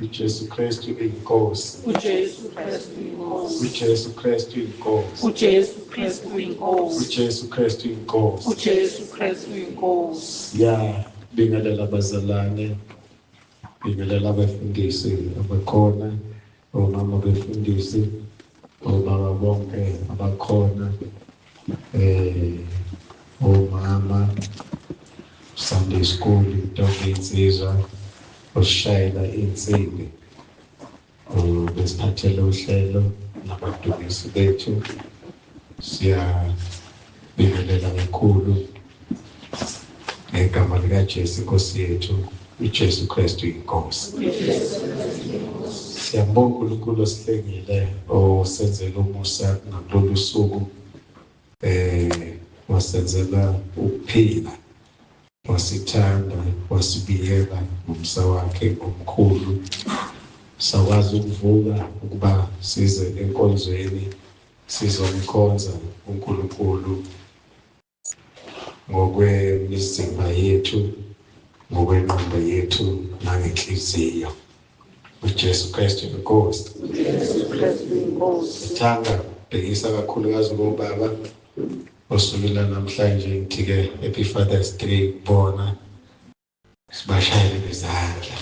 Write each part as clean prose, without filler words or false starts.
uJesu Kristu inkosi. uJesu Kristu inkosi. uJesu Kristu inkosi. uJesu Kristu inkosi. uJesu Kristu inkosi. uJesu Kristu inkosi. Bingelela abazalwane, bingelela abafundisi abakhona, omama befundisi, obaba bonke abakhona, omama Sunday school, intombi insizwa, osishayela insimbi, besiphathele uhlelo nabadumisi bethu. Siyabingelela kakhulu ngegama likaJesu inkosi yethu, uJesu Kristu inkosi. Siyambonga uNkulunkulu osihlengile osenzela umusa ngalolu suku, wasenzela ukuphila, wasithanda, wasibiyela ngomsa wakhe omkhulu. Sakwazi ukuvuka ukuba size enkonzweni, sizomkhonza uNkulunkulu ngokwemizimba yethu, ngokwengqondo yethu nangenhliziyo. uJesu Kristu inkosi. uJesu Kristu inkosi. Sithanda ukubhekisa kakhulukazi kubaba osukela namhlanje ngithi-ke Happy Father's Day kubona, sibashayele bezandla.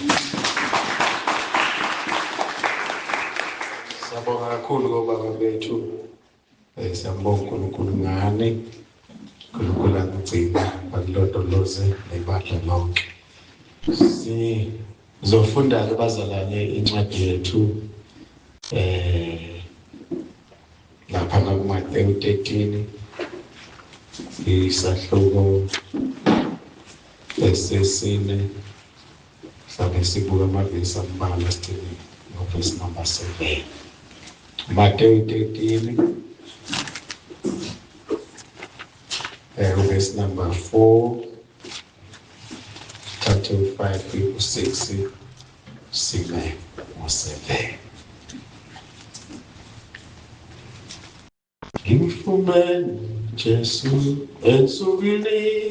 Siyabonga kakhulu kubaba bethu, siyambonga uNkulunkulu ngani, uNkulunkulu angigcina akulondoloze nebandla lonke. Sizofunda abazalwane incwadi yethu lapha kuMateyu 13 isahluko esesine, sabe sibuka amavesi ambalwa sigcine ngevesi number 7. Mateyu 13 verse number 4, chapter 5, 6, 7. Ngimfumene Jesu ensukwini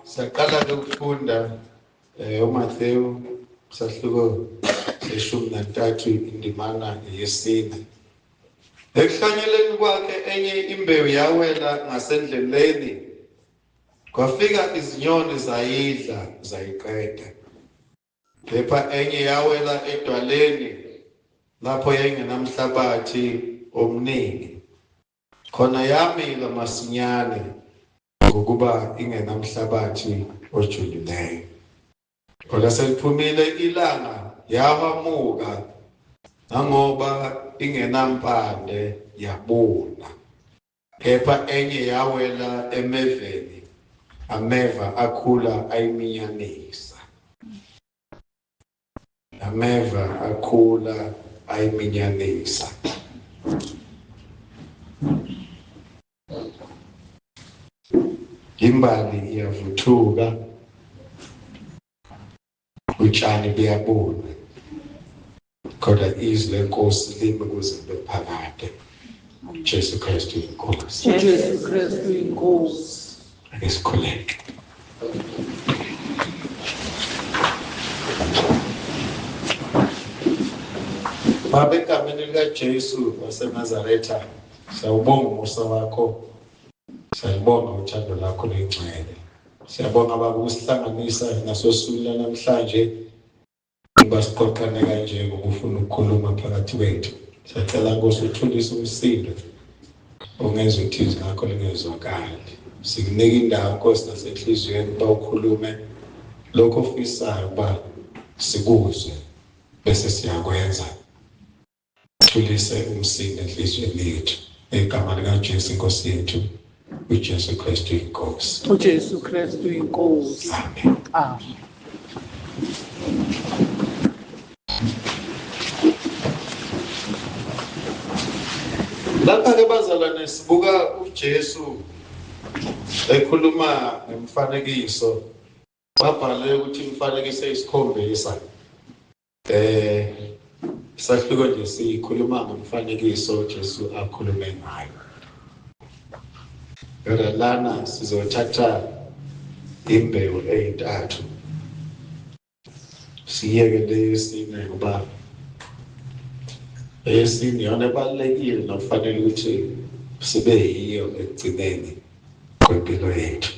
Saqala ukufunda uMateyu sahluko seshumi nantathu indimana yesine. Ekuhlanyeleni kwakhe enye imbewu yawela ngasendleleni, kwafika izinyoni zayidla zayiqeda. Kepha enye yawela edwaleni lapho yayingenamhlabathi omningi, khona yamila masinyane ngokuba ingenamhlabathi ojulileyo. Kodwa seliphumile ilanga yahamuka, nangoba ingenampande yabuna. Kepha enye yawela emeveni, ameva akhula ayiminyanisa. Ameva akhula ayiminyanisa. Imbali iyavuthuka, utshani buyabuna, kodwa izwi lenkosi limi kuze libe phakade. Jesu Kristu inkosi. uJesu Kristu inkosi. Ake sikhuleke. Baba, egameni likaJesu waseNazaretha, siyawubonga umusa wakho, siyabonga uthando lakho lengcwele. Siyabonga baba ukusihlanganisa nasosuku namhlanje kuba siqoqane kanje ngokufuna ukukhuluma phakathi kwethu. Siyacela Nkosi uthulise umsindo ongenza ukuthi izwi lakho lingezwakali. Sikunika indawo Nkosi nasenhliziyweni uba ukhulume lokho ofisayo uba sikuzwe bese siyakwenza. Thulise umsindo enhliziyweni yethu egama likaJesu inkosi yethu uJesu Kristu inkosi. uJesu Kristu inkosi. Amen. Amen. Lapha-ke bazalwane sibuka uJesu ekhuluma ngemfanekiso. Babhale ukuthi imfanekiso eyisikhombisa. Sahluko nje sikhuluma ngomfanekiso uJesu akhulume ngayo. Kodwa lana sizothatha imbewu eyintathu. Siyeke leyesine ngoba eyesine yona ebalulekile nokufanele ukuthi sibe yiyo ekugcineni kwempilo yethu.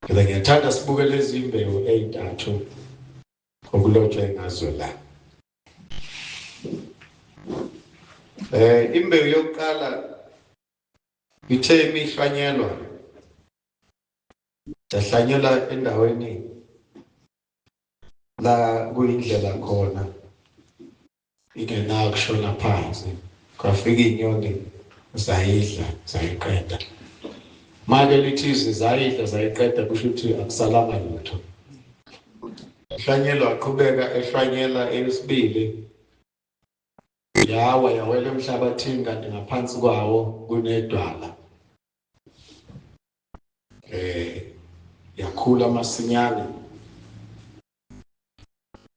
Kodwa ngiyathanda sibuke lezi imbewu eyintathu okulotshwe ngazo la. Imbewu yokuqala ithe imihlanyelwa, yahlanyelwa endaweni la kuyindlela khona ingenayo kushona phansi, kwafika inyoni zayidla zayiqeda. Manje lithi zayidla zayiqeda kusho ukuthi akusalanga lutho. Ihlanyelwa aqhubeka ehlanyela eyesibili, yawa yawela emhlabathini kanti ngaphansi kwawo kunedwala. Yakhula amasinyane,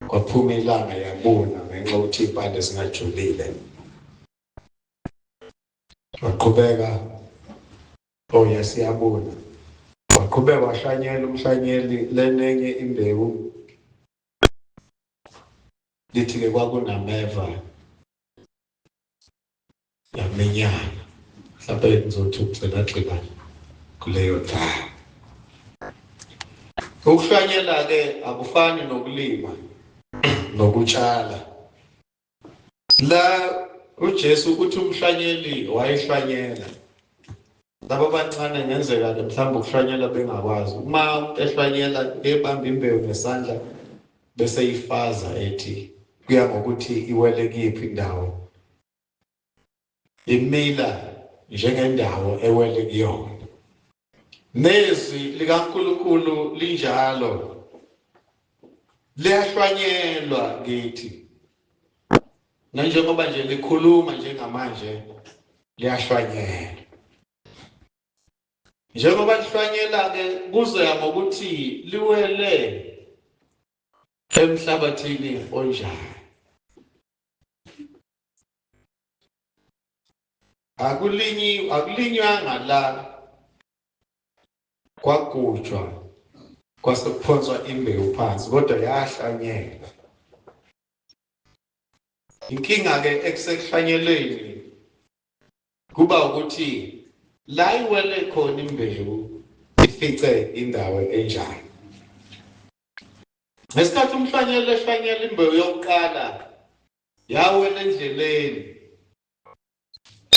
kwaphuma ilanga yabuna ngenxa yokuthi impande zingajulile. Waqhubeka yasiyabuna, waqhubeka wahlanyela umhlanyeli lenenye imbewu. Lithi-ke kwakunameva yaminyana, mhlawumbe ngizothi ukugxila kuleyo ndawo. Ukuhlanyela-ke akufani nokulima nokutshala. La uJesu uthi umhlanyeli wayehlanyela. Laba abancane ngenzeka-ke mhlawumbe ukuhlanyela bengakwazi. Uma umuntu ehlanyela ebamba imbewu ngesandla bese ifaza ethi kuya ngokuthi iwele kuyiphi indawo. Imila njengendawo ewele kuyona. Nezwi likaNkulunkulu linjalo. Liyahlwanyelwa kithi. Nanjengoba nje likhuluma njengamanje liyahlwanyelwa. Njengoba lihlwanyela-ke kuzoya ngokuthi liwele emhlabathini onjani. Akulinywanga la kwagujwa kwasekuphonswa imbewu phansi, kodwa yahlanyelwa. Inkinga-ke ekusekuhlanyeleni kuba ukuthi la iwele khona imbewu ifice indawo enjani. Ngesikhathi umhlanyeli ehlanyela imbewu yokuqala yawela endleleni,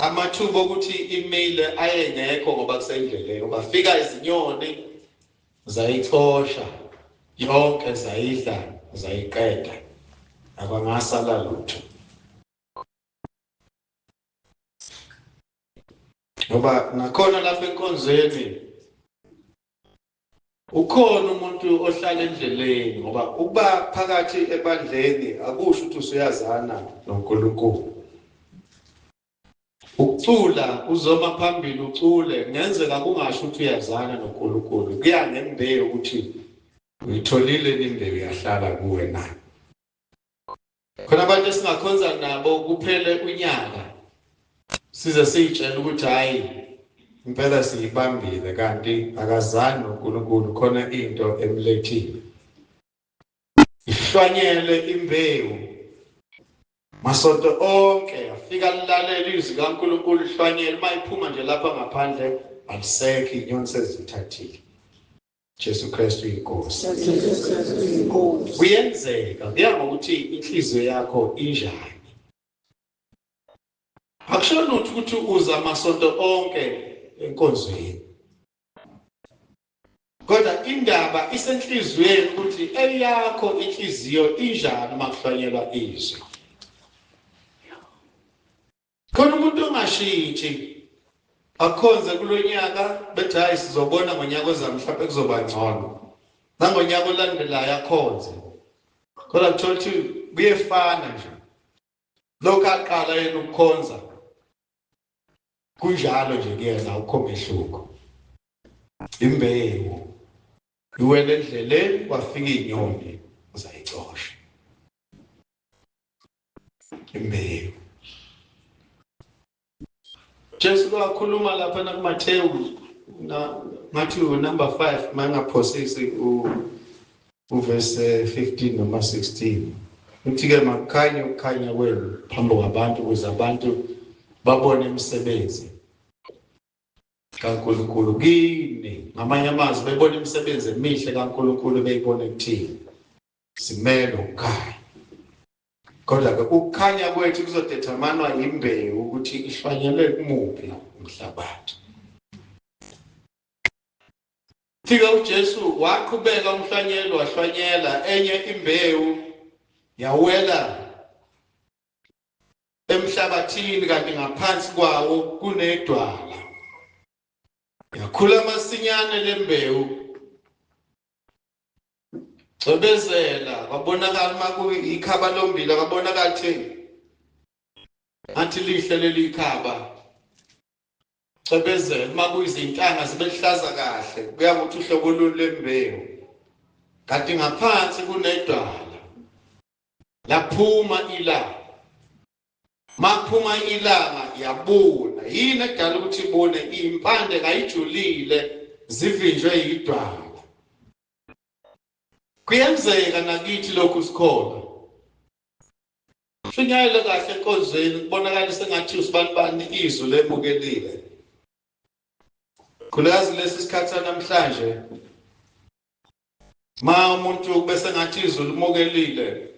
amathuba ukuthi imile ayengekho ngoba kusendleleni, ngoba fika izinyoni zayixosha yonke, zayidla zayiqeda, akwangasala lutho. Ngoba nakhona lapha enkonzweni ukhona umuntu ohlala endleleni, ngoba ukuba phakathi ebandleni akusho ukuthi usuyazana noNkulunkulu. Ukucula uzoma phambili ucule ngenzeka kungasho ukuthi uyazana noNkulunkulu, kuya ngembewu ukuthi uyitholile imbewu yahlala kuwe na. Khona abantu esingakhonza nabo kuphele unyaka size siyitshela ukuthi hayi impela siyibambile kanti akazani uNkulunkulu khona into emlethile. Ihlwanyele imbewu masonto onke afika lilalela izwi kaNkulunkulu ihlwanyele mayiphuma nje lapha ngaphandle alisekho inyoni sezithathile. Jesu Kristu inkosi. Kuyenzeka kuya ngokuthi inhliziyo yakho injani. Akusho ukuthi uza amasonto onke enkonzweni. Kodwa indaba isenhliziyweni ukuthi eyakho inhliziyo injani makuhlanyelwa izwi. Khona umuntu ongashintshi akhonze kulonyaka bethi hayi sizobona ngonyaka ozayo mhlawumbe kuzoba ngcono. Nangonyaka olandelayo akhonze. Kodwa kuthola ukuthi kuyefana nje. Lokho aqala yena ukukhonza kunjalo nje kuyena ukho mehluko. Imbewu iwele endleleni kwafika inyoni uzayicosha. Imbewu. Jesu kwakhuluma lapha nakuMathewu ngathi number 5 mangaphosisi uverse 15 noma 16. Uthi ke makukhanye ukukhanya kwenu phambi kwabantu ukuze abantu babone imisebenzi kaNkulunkulu kini. Ngamanye amazwi bebona imisebenzi emihle kaNkulunkulu beyibone kuthini. Simele ukukhanya. Kodwa ke ukukhanya kwethu kuzodeterminwa imbewu ukuthi ihlwanyelwe kumuphi umhlabathi. Fika uJesu waqhubeka umhlanyelo wahlwanyela enye imbewu yawela emhlabathini kanti ngaphansi kwawo kunedwala. Yakhula masinyane lembewu. Cebezela kwabonakala makuyikhaba lombila kwabonakala kuthini. Athi lihle leli khaba. Cebezela makuyizintanga zibehlaza kahle kuya ngokuthi uhlobo lembewu. Kanti ngaphansi kunedwala. Laphuma ilanga. Maphuma ilanga yabuna. Yini edala ukuthi ibone impande kayijulile zivinjwe yidwala. Kuyenzeka nakithi lokhu sikhona. Shunyayele kahle enkonzweni kubonakala sengathi usibanibani izwi lemukelile. Khulazi lesi sikhathi namhlanje ma umuntu bese ngathi izwi limukelile.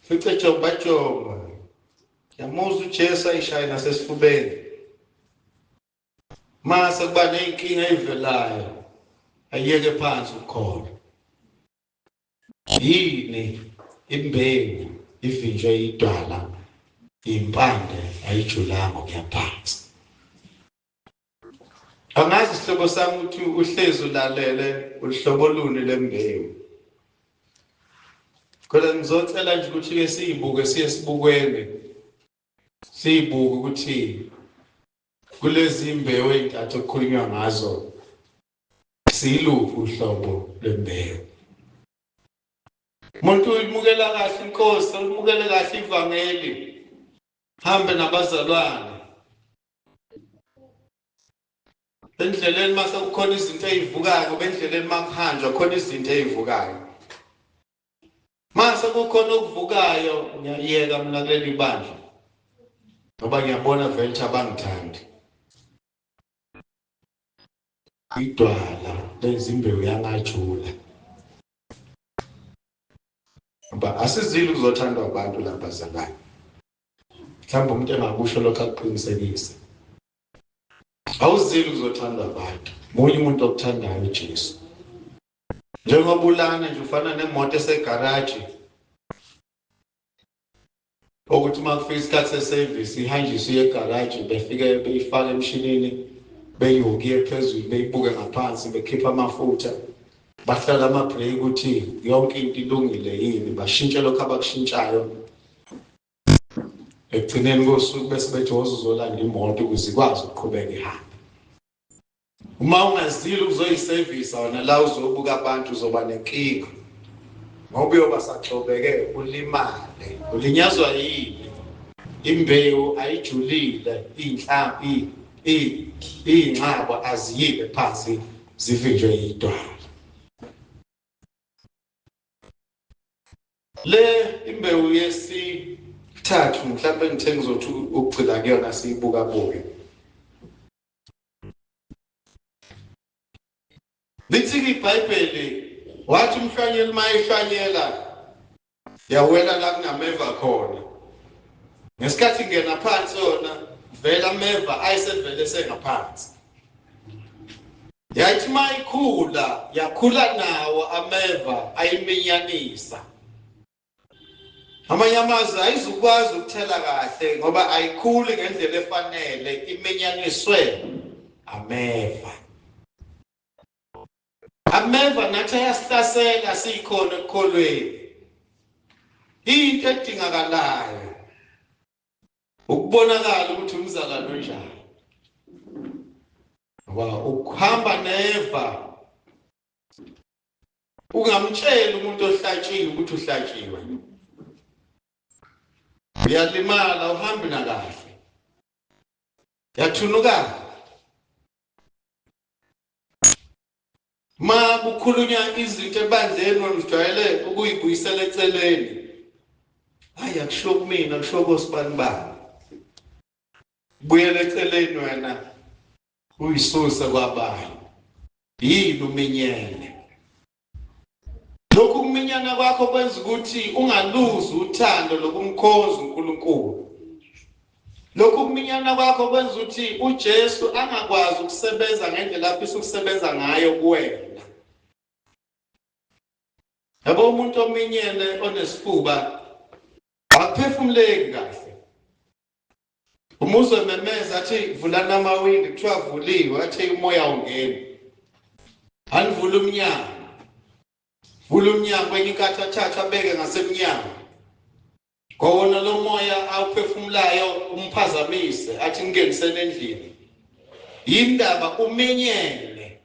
Fice joba. Yamuza uJesu ayishaya nasesifubeni. Mase kuba nenkinga evelayo ayeke phansi ukukhona. Yini imbewu ivinjwe idwala impande ayijulanga kuyaphansi. Angazi isihlobo sami ukuthi uhlezi ulalele uhlobo luni lembewu. Kodwa ngizocela nje ukuthi ke siyibuke siyesibukweni. Siyibuke ukuthi kulezi imbewu ezintathu okukhulunywa ngazo siluphi uhlobo lembewu. Umuntu uyimukela kahle inkosi, uyimukele kahle ivangeli. Hambe nabazalwane. Endleleni mase kukhona izinto ezivukayo, bendleleni makuhanjwa khona izinto ezivukayo. Mase kukhona okuvukayo ngiyayeka mina kuleli bandla. Ngoba ngiyabona vele abangithandi. Idwala lezimbewu yangajula. Ngoba asizili kuzothandwa abantu lapha zalana. Mhlawumbe umuntu engakusho lokho akuqinisekise. Awuzili kuzothandwa abantu. Munye umuntu okuthandayo uJesu. Njengoba ulana nje ufana nemoto esegaraji. Ukuthi makufika isikhathi seservice ihanjiswe egaraji befike beyifaka emshinini beyokuye phezulu beyibuke ngaphansi bekhipha amafutha. Bahlala ama-brake ukuthi yonke into ilungile yini bashintshe lokho abakushintshayo. Ekugcineni kosuku bese bethi uzolanda imoto ukuze ikwazi ukuqhubeka ihambe. Uma ungazili ukuzoyiservice wona la uzobuka abantu uzoba nenkinga. Ngoba uyoba saxobeke ulimale. Ulinyazwa yini? imbewu ayijulile inhlambi inqaba aziyibe phansi zivinjwe idwala. Le imbewu yesithathu mhlawumbe ngithe ngizothi ukugcina kuyona siyibuka buke. Lithi iBhayibheli wathi umhlanyeli mayehlanyela yawela la kunameva khona. Ngesikhathi ngena phansi yona vela ameva ayesevele sengaphansi. Yathi mayikhula yakhula nawo ameva ayiminyanisa. Amanyamaza ayizukwazi ukuthela kahle ngoba ayikhuli ngendlela efanele iminyaniswe ameva. Ameva nathi ayasihlasela sikhona ekukholweni. Into edingakalayo ukubonakala ukuthi umzalwane onjani. Ngoba ukuhamba neva ungamtshela umuntu ohlatshiwe ukuthi uhlatshiwe. Uyalimala uhambe na kahle. Yathunuka. Ma kukhulunywa izinto ebandleni ojwayele ukuyibuyisela eceleni. Hayi akusho kumina akusho kosibani bani. Buyela eceleni wena uyisusa kwabanye. Yini uminyene. Lokhu kuminyana kwakho kwenza ukuthi ungaluzi uthando lokumkhonza uNkulunkulu. Lokhu kuminyana kwakho kwenza ukuthi uJesu angakwazi ukusebenza ngendlela afisa ukusebenza ngayo kuwena. Yabo umuntu ominyene onesifuba akuphefumuleki kahle. Umuzwe memeza athi vulana amawindi kuthiwa vuliwe athi umoya ungena. Anivula umnyango. Vula umnyango kwenye inkathi athatha abeke ngasemnyango. Ngowona lo moya awuphefumulayo umphazamise athi ngingenisene endlini. Yindaba uminyene.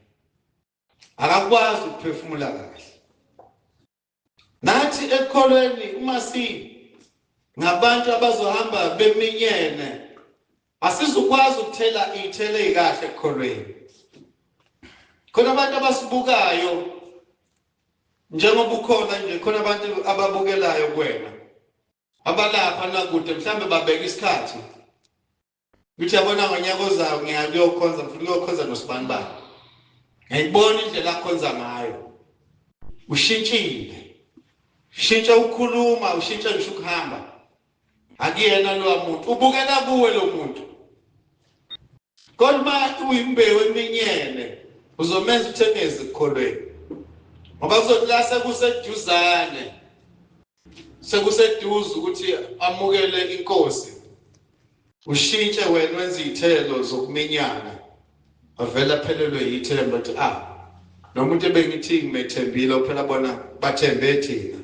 Akakwazi ukuphefumula kahle. Nathi ekholweni uma ngabantu abazohamba beminyene asizukwazi ukuthela ithele kahle ekholweni. Khona abantu abasibukayo njengoba ukhona nje khona abantu ababukelayo kuwena. Abalapha nakude mhlambe babeka isikhathi. Uthi yabona ngonyaka ozayo ngiyakuyokhonza mfuna ukuyokhonza noSibani bani. Ngiyibona indlela akhonza ngayo. Ushintshile. Ushintsha ukukhuluma, ushintsha ngisho ukuhamba. Akuyena lo muntu. Ubukela kuwe lo muntu. Kodwa uyimbewu eminyene uzomenza uthengeze ekholweni. Ngoba kuzothi la sekuseduzane. Sekuseduze ukuthi amukele inkosi. Ushintshe wena wenza izithelo zokuminyana. Avela phelelwe yithemba ukuthi nomuntu ebengithi ngimethembile phela bona bathembe thina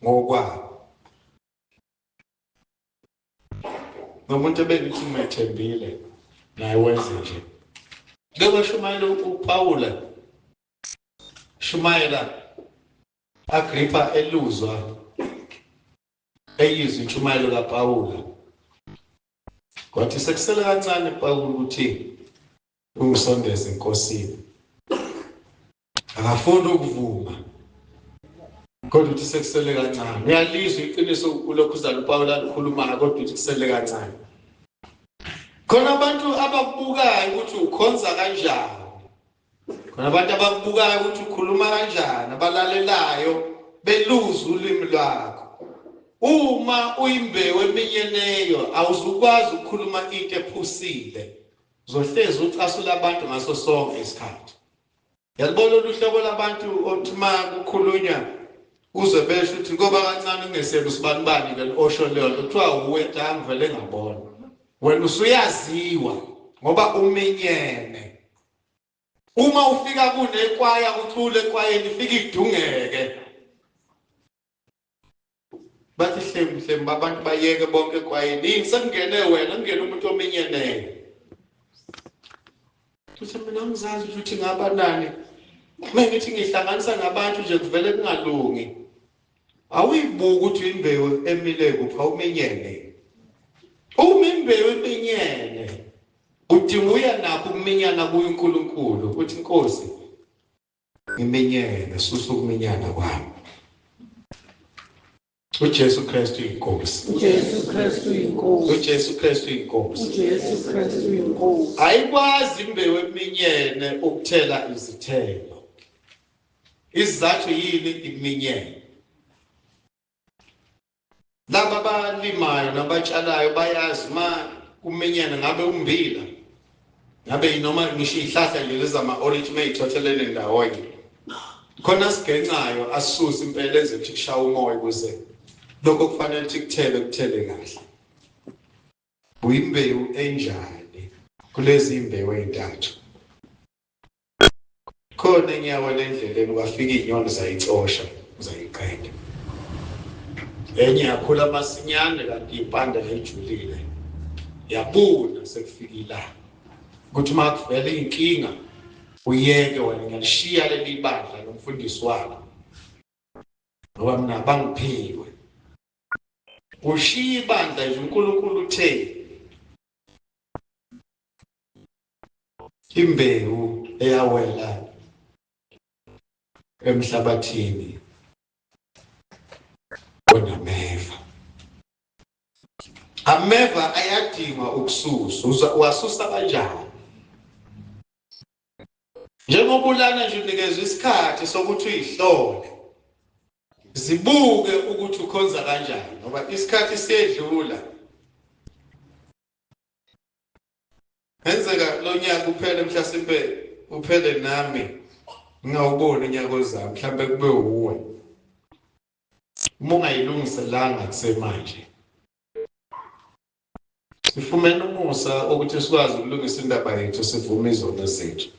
ngokwabo. Nomuntu ebengithi ngimethembile naye wenze nje. Ngeke shumayela uPaula. Shumayela Agrippa eluzwa eyizwe intshumayelo kaPawula. Kwathi sekusele kancane Pawula ukuthi umsondeze enkosini. Akafuni ukuvuma. Kodwa uthi sekusele kancane. Uyalizwa iqiniso kulokhu uzalo uPawula likhulumayo kodwa uthi kusele kancane. Khona abantu abakubukayo ukuthi ukhonza kanjani. Khona abantu abakubukayo ukuthi ukhuluma kanjani, abalalelayo beluza ulimi lwakho. Uma uyimbewu eminyeneyo awuzukwazi ukukhuluma into ephusile. Uzohlezi ucasula abantu ngaso sonke isikhathi. Yalibona oluhlobo labantu othuma kukhulunywa uzwe besho ukuthi ngoba kancane ungesebe uSibani bani ke osho leyo kuthiwa uwe ngivele ngabona. Wena usuyaziwa ngoba uminyene. Uma ufika kunekwaya uthule ekwayeni ifika idungeke. Bathi hlemu abantu bayeke bonke ekwayeni. Sekungene wena ngene umuntu ominyeneyo. Futhi mina ngizazi ukuthi ngabanani. Mengithi ngihlanganisa nabantu nje kuvele kungalungi. Awuyibuka ukuthi imbewu emile kupha uminyene. uma imbewu iminyene udinga uya nakho ukuminyana kuNkulunkulu uthi Nkosi ngiminyene susa ukuminyana kwami. uJesu Kristu inkosi. uJesu Kristu inkosi. uJesu Kristu inkosi. uJesu Kristu inkosi. Ayikwazi imbewu eminyene ukuthela izithelo. Isizathu yini iminyene? Laba abalimayo nabatshalayo bayazi kuminyene ngabe umbila ngabe noma ngisho ihlahla nje lezama orange mayithothelene ndawonye khona sigencayo asisusa impela enze ukuthi kushaya umoya kuze lokho kufanele ukuthi kuthele kahle. Uyimbewu enjani kulezi imbewu ezintathu? Khona enyawo lendleleni kwafika inyoni zayicosha zayiqeda. Enye yakhula masinyane kanti impande ejulile yabuna sekufika ilanga ukuthi makuvela inkinga uyeke wena ngiyalishiya leli bandla nomfundisi wakho ngoba mina bangiphiwe ushiya ibandla nje uNkulunkulu uthe imbewu eyawela emhlabathini onameva. Ameva ayadinga ukususwa. Wasusa kanjani? Njengoba ulana nje unikezwe isikhathi sokuthi uyihlole zibuke ukuthi ukhonza kanjani ngoba isikhathi siyedlula. Ngenzeka lo nyaka uphele mhlasimbe uphele nami ngawubona unyaka ozayo mhlambe kube uwe. Uma ungayilungiselanga kusemanje sifumene umusa ukuthi sikwazi ukulungisa indaba yethu sivume izono zethu.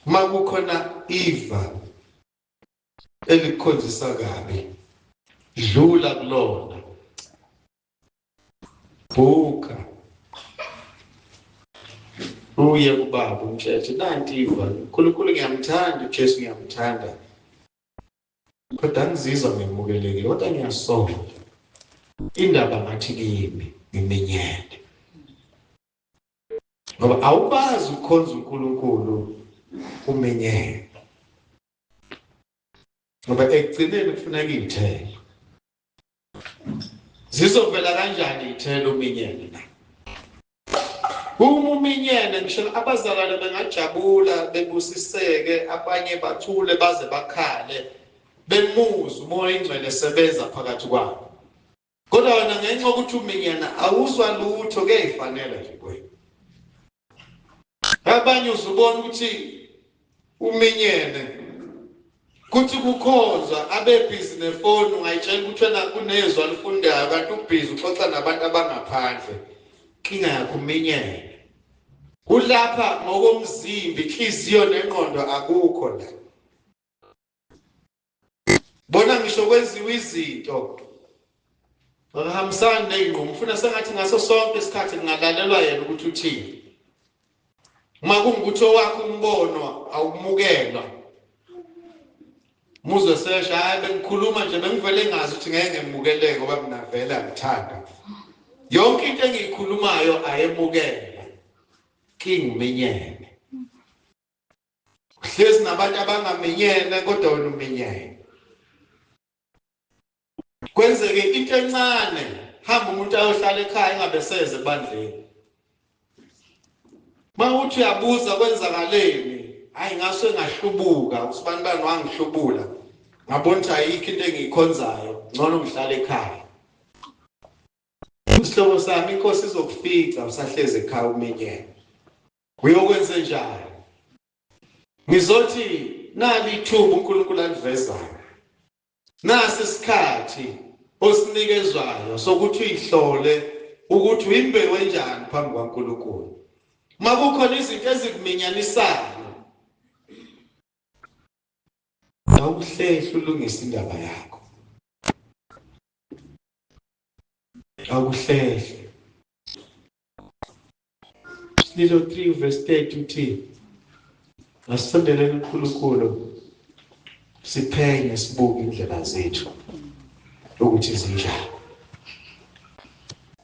Uma kukhona iva elikhonzisa kabi dlula kulona buka uye kubaba umthetho nanti iva uNkulunkulu ngiyamthanda uJesu ngiyamthanda kodwa ngizizwa ngimukelekile kodwa ngiyasola indaba ngathi kimi ngiminyene ngoba awubazi ukukhonza uNkulunkulu uminyene ngoba ekugcineni kufuneka iy'thelo. Zizovela kanjani iy'thelo uminyene na? Uma uminyene ngisho abazalwane bengajabula bebusiseke abanye bathule baze bakhale bemuza umoya ingcwele sebenza phakathi kwabo. Kodwa wena ngenxa yokuthi uminyana awuzwa lutho kuyayifanela nje kuwena. Abanye uzubona ukuthi uminyene kuthi kukhonzwa abebhizi nefoni ungayitshela ukuthi wena kunezwa lifundayo kanti ubhizi uxoxa nabantu abangaphandle. Inkinga yakho uminyene. Ulapha ngokomzimba inhliziyo nengqondo akukho la. Bona ngisho kwenziwa izinto ngihambisana ney'nqumo ufuna sengathi ngaso sonke isikhathi kungalalelwa yena ukuthi uthini. Uma kungukuthi owakho umbono awumukelwa muzwe sesha hayi bengikhuluma nje bengivele ngazi ukuthi ngeke ngimukeleke ngoba mina vele angithanda. Yonke into engiyikhulumayo ayemukela kingiminyene. Uhlezi nabantu abangaminyene kodwa wena uminyene. Kwenzeke into encane hamba umuntu ayohlala ekhaya engabe seze ebandleni. Mawuthi uyabuza kwenzakaleni hayi ngase ngahlubuka usibani bani wangihlubula ngabona ukuthi ayikho into engiyikhonzayo ngcono ngihlala ekhaya. Isihlobo sami inkosi izokufica usahleze ekhaya uminyene. Uyokwenza njani? Ngizothi nali ithuba uNkulunkulu alivezayo. Nasi isikhathi osinikezwayo sokuthi uyihlole ukuthi uyimbewu enjani phambi kwaNkulunkulu. Uma kukhona izinto ezikuminyanisayo awuhlehle ulungisa indaba yakho. Awuhlehle. Lilo 3 verse 30 uthi asondeleni uNkulunkulu siphenye sibuke indlela zethu ukuthi zinjani.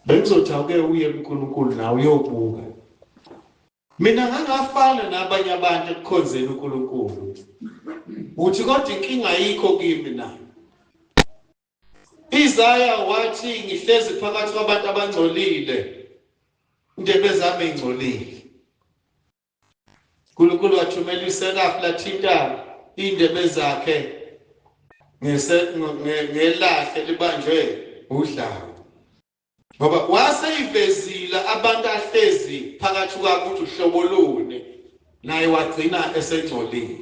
bengizothawuke uye kuNkulunkulu nawe uyobuka. Mina ngangafana nabanye abantu ekukhonzeni uNkulunkulu. Uthi kodwa inkinga ayikho kimi na. Isaya wathi ngihlezi phakathi kwabantu abangcolile. Indebe zami ingcolile. uNkulunkulu wathumela iSerafi lathinta indebe zakhe ngelahle libanjwe udlame. Ngoba waseyivezile abantu ahlezi phakathi kwabo ukuthi uhlobo luni naye wagcina esengcolile.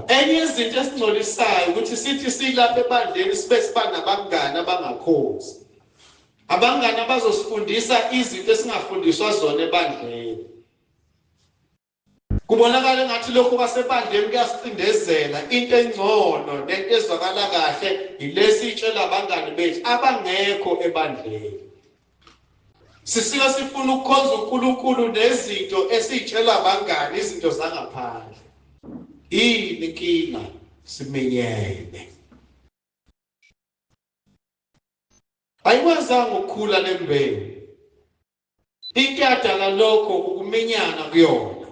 Enye izinto esingcolisayo ukuthi sithi silapha ebandleni sibe sibana abangani abangakhozi. Abangani abazosifundisa izinto esingafundiswa zona ebandleni. Kubonakala engathi lokho kwasebandleni kuyasicindezela into engcono nento ezwakala kahle ilesi itshela abangani bethu abangekho ebandleni. Sisike sifuna ukukhonza uNkulunkulu nezinto esizitshela abangani izinto zangaphandle. Yini inkinga? Simenyene. Ayikwazanga ukukhula lembewu. Into yadala lokho ukuminyana kuyona.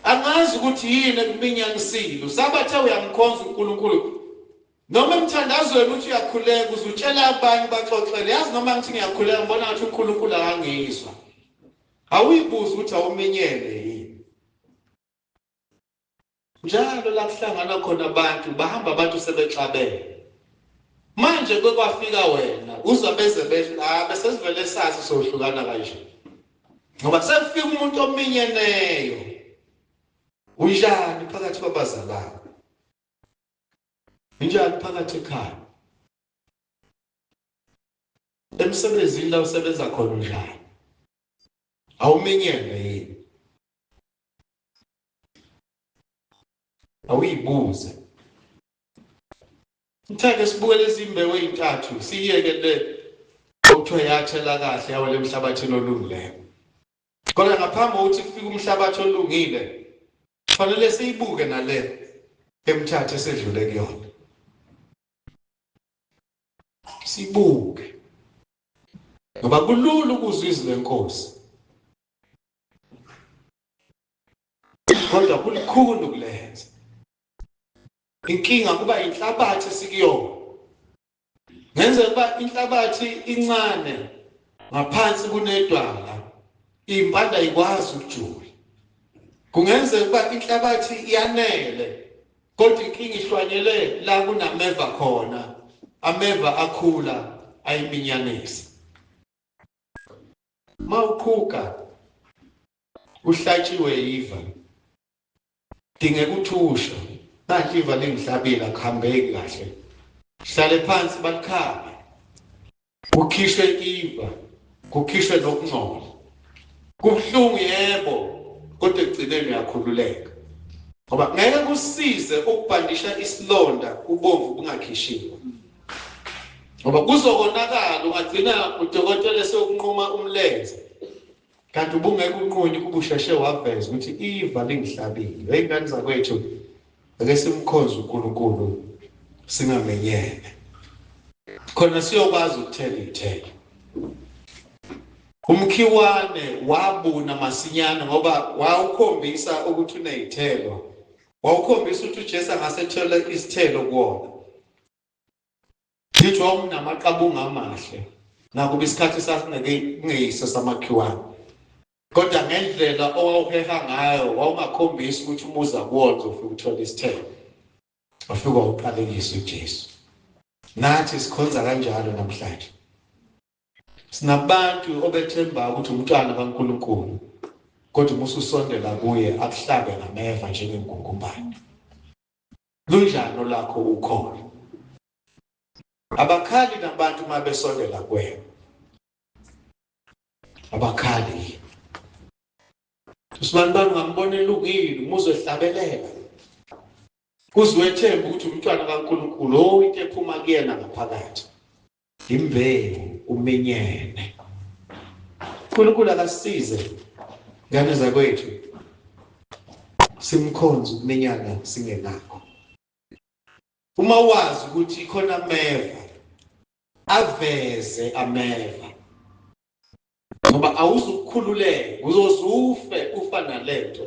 Angazi ukuthi yini ekuminyanisile. Usabathe uyamkhonza uNkulunkulu. Noma emthandazweni uthi uyakhuleka uzutshela abanye baxoxele. Yazi noma ngithi ngiyakhuleka ngibona ngathi uNkulunkulu akangizwa. Awuyibuza ukuthi awuminyene yini. Njalo la kuhlangana khona abantu bahamba abantu sebexabene. Manje kwafika wena uzabeze bese sivele sazi sohlukana kanje. Ngoba sekufika umuntu ominyeneyo. Unjani phakathi kwabazalwane? Unjani phakathi ekhaya? Emsebenzini la usebenza khona unjani? Awuminyene yini? Awuyibuze. Ngithake sibukele izimbewu ezintathu siyeke le okuthiwa yathela kahle yawo le mhlabathini olungileyo. Kodwa ngaphambi kokuthi kufike umhlabathi olungile fanele siyibuke nale emthathe esedlule kuyona. Sibuke. Ngoba kulula ukuzwa izwi lenkosi. Kodwa kulikhulu ukulenza. Inkinga kuba inhlabathi sikuyona. Ngenzeka kuba inhlabathi incane ngaphansi kunedwala. Impanda ayikwazi ukujula. Kungenzeka kuba inhlabathi iyanele kodwa inkinga ihlwanyele la kunameva khona. Ameva akhula ayiminyanisa. Mawukhuka uhlatshiwe yiva. Dingeka uthusho. Nathi iva lingihlabile akuhambeki kahle. Hlale phansi balikhabe. Kukhishwe iva, kukhishwe nokungcola. Kubuhlungu yebo, kodwa ekugcineni uyakhululeka. Ngoba ngeke kusize ukubhandisha isilonda ubomvu bungakhishiwe. Ngoba kuzokonakala ungagcina udokotela seyokunquma umlenze. Kanti ubungeke unqunye kuba usheshe waveza ukuthi iva lingihlabile. Ey'ngane zakwethu ake simkhonze uNkulunkulu singamenyene. Khona siyokwazi ukuthela ithele. Umkhiwane wabuna masinyana ngoba wawukhombisa ukuthi unezithelo. Wawukhombisa ukuthi uJesu angasethela isithelo kuwona. Ngithi wawunamaqabunga amahle. Nakuba isikhathi sasingeyiso samakhiwane. Kodwa ngendlela owawuheha ngayo wawungakhombisi ukuthi umuza kuwona ufika uthola isithelo. Wafika uqalekisa uJesu. Nathi sikhonza kanjalo namhlanje. Sinabantu obethemba ukuthi umntwana kaNkulunkulu kodwa umususondela kuye akuhlabe ngameva njengengungumbane. Lunjani lakho ukhona? Abakhali nabantu mabesondela kuwe. Abakhali. Usibani ngambona elungile umuzo ehlabelela. Kuzwethemba ukuthi umntwana kaNkulunkulu into ephuma kuyena ngaphakathi. Imbewu umenyene. uNkulunkulu akasize ngane zakwethu. Simkhonze ukumenyana singenakho. Uma wazi ukuthi khona ameva aveze ameva ngoba awuzukukhululeka uzozufe ufana lento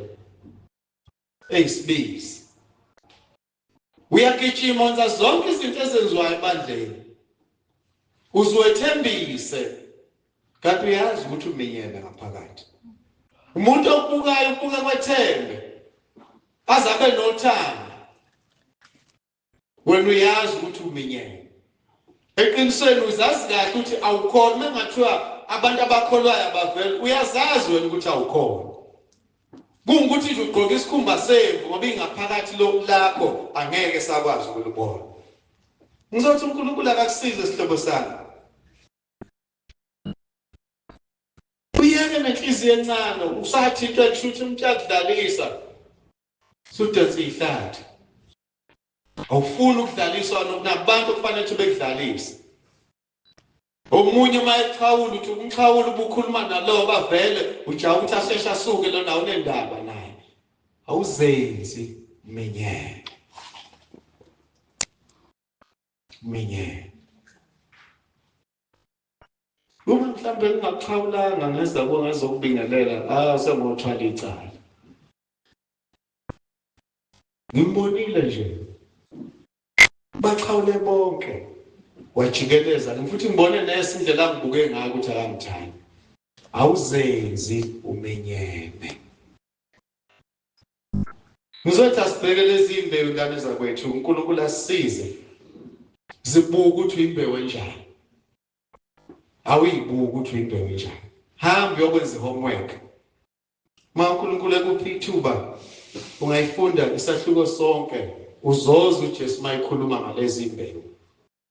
eyisibizi uyagijima wenza zonke izinto ezenziwayo ebandleni uzwethembise kanti uyazi ukuthi uminyene ngaphakathi umuntu okubukayo ubuka kwethembe azabe nothando wena uyazi ukuthi uminyene eqinisweni uzazi kahle ukuthi awukhona engathiwa abantu abakholwayo abavela uyazazi wena ukuthi awukhona kungukuthi nje ugqoka isikhumba semvu ngoba ingaphakathi lakho angeke sakwazi ukulibona ngizothi uNkulunkulu akakusize sihlobo sami uyeke nenhliziyo encane usathithwa kushuthi umuntu yakudlalisa sudenze ihlathi awufuni ukudlaliswa nabantu kufanele ukuthi bekudlalise omunye mayeqhawula uthi umqhawula ubukhuluma nalo bavele ujawu ukuthi asheshe asuke lona unendaba naye awuzenzi minye uma mhlambe ngingaqhawulanga ngeza ngezokubingelela sengothwala icala ngimbonile nje baqhawule bonke wajikeleza futhi ngibone nesindlela angibuke ngayo ukuthi akangithandi awuzenzi umenyeme ngizothi asibheke lezi imbewu ingane zakwethu uNkulunkulu asisize zibuka ukuthi imbewu enjani awuyibuka ukuthi imbewu enjani hamba uyokwenza homework uNkulunkulu ekuphi ithuba ungayifunda isahluko sonke uzoza uJesu mayikhuluma ngalezi imbewu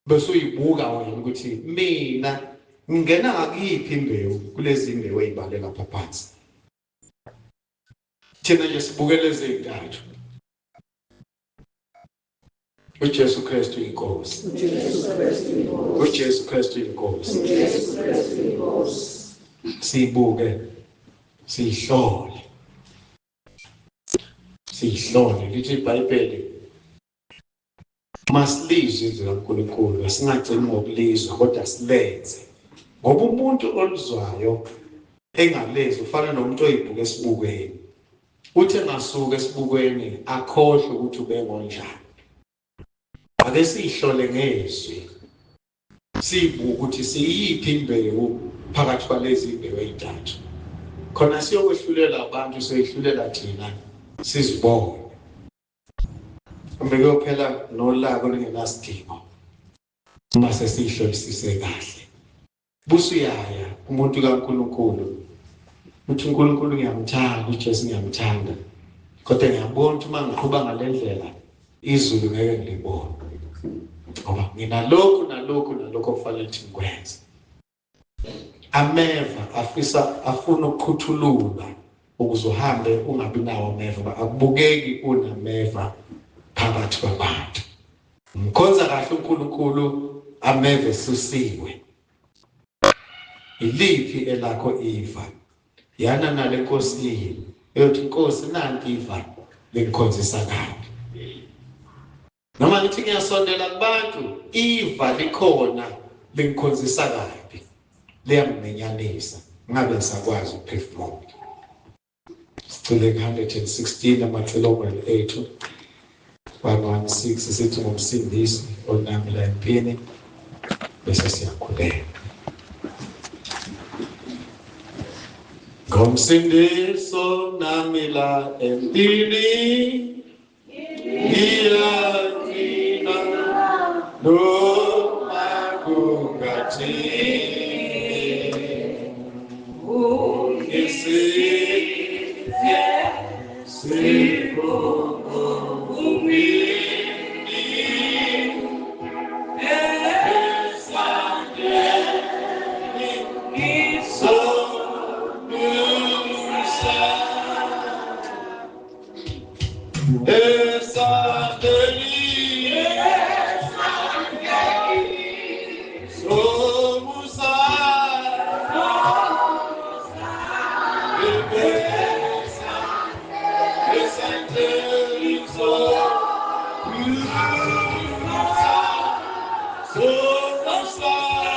bese uyibuka wena ukuthi mina ngingena ngakiphi imbewu kulezi imbewu ezibale lapha phansi thina nje sibukele ezintathu uJesu Kristu inkosi uJesu Kristu inkosi sibuke sihlole lithi iBhayibheli masilizwe izwi likaNkulunkulu asingagcini ngokulizwa kodwa silenze ngoba umuntu oluzwayo engalezi ufana nomuntu oyibuka esibukweni uthi engasuka esibukweni akhohle ukuthi ubengonjani ake sihlole ngezwi sibuke ukuthi siyiphi imbewu phakathi kwalezi imbewu ezintathu khona siyokwehlulela abantu seyihlulela thina sizibone mbeke phela nolako lingenasidingo uma sesihlolisise kahle busuyaya umuntu kaNkulunkulu uthi uNkulunkulu ngiyamthanda uJesu ngiyamthanda kodwa ngiyabona ukuthi uma ngiqhuba ngalendlela izulu ngeke ngilibone ngoba nginalokhu okufanele ukuthi ngikwenze ameva afuna ukukhuthulula ukuze uhambe ungabi nawo ameva akubukeki unameva phakathi kwabantu mkhonza kahle uNkulunkulu ameva esusiwe iliphi elakho iva yana nale nkosi yini eyothi inkosi nanti iva lengikhonzisa kabi noma ngithi ngiyasondela kubantu iva likhona lengikhonzisa kabi liyamenyanisa ngabe ngisakwazi ukuphefumula sicile 116 amacilongwane ethu 116 sithi ngomsindisi onamela empini bese siyakhuleka ngomsindiso namela empini iyatina no makungathi So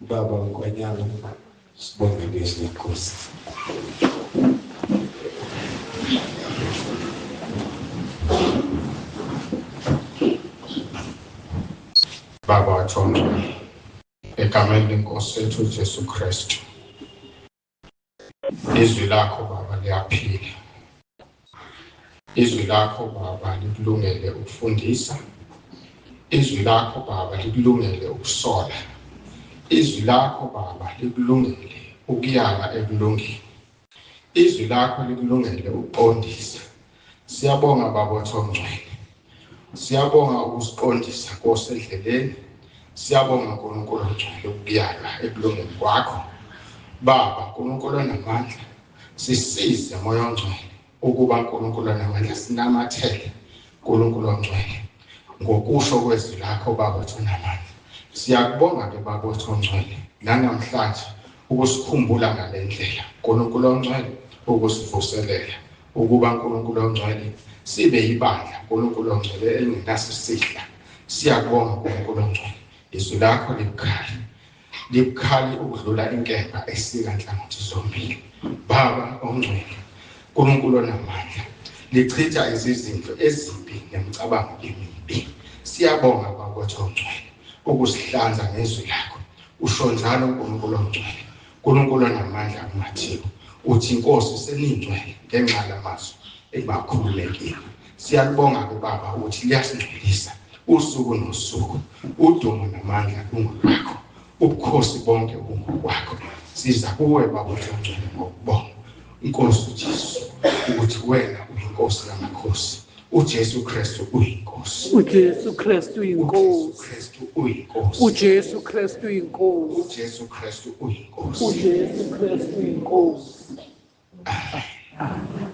Baba Nkwanyana, sibonge ngezwi Nkosi. Baba wathonga egameni lenkosi yethu Jesu Kristu. Izwi lakho Baba liyaphila. Izwi lakho Baba likulungele ukufundisa. Izwi lakho Baba likulungele ukusola. Izwi lakho Baba likulungele ukuyala ekulungeni. Izwi lakho likulungele ukuqondisa. Siyabonga Baba othongcwele. Siyabonga ukusiqondisa Nkosi endleleni. Siyabonga uNkulunkulu ongcwele ukuyala ekulungeni kwakho. Baba uNkulunkulu onamandla, sisize moya ongcwele ukuba uNkulunkulu onamandla sinamathele uNkulunkulu ongcwele ngokusho kwezwi lakho Baba onamandla. Siyakubonga ke Baba othongcwele namhlanje ukusikhumbula ngale ndlela uNkulunkulu ongcwele ukusivuselela ukuba uNkulunkulu ongcwele sibe yibandla uNkulunkulu ongcwele engenasisihla. Siyakubonga uNkulunkulu ongcwele, izwi lakho libukhali ukudlula inkemba esika nhlangothi zombili. Baba ongcwele uNkulunkulu onamandla, lichitha izizinto ezimbi nemicabango emibi. Siyabonga Baba othongcwele ukusihlanza ngezwi lakho. Usho njalo uNkulunkulu ongcwele, uNkulunkulu onamandla kuMathiyu, uthi inkosi seningcwele ngenxa lamazwi ebakhululekile. Siyalibonga ke Baba uthi liyasingcwelisa usuku nosuku, udumo namandla kungakho, ubukhosi bonke bungokwakho. Siza kuwe Baba uNgcwele ngokubonga inkosi uJesu ukuthi wena uyinkosi yamakhosi, uJesu Kristu uyinkosi, uJesu Kristu uyinkosi, Kristu uyinkosi, uJesu Kristu uyinkosi, uJesu Kristu uyinkosi. uJesu Kristu uyinkosi. Amen.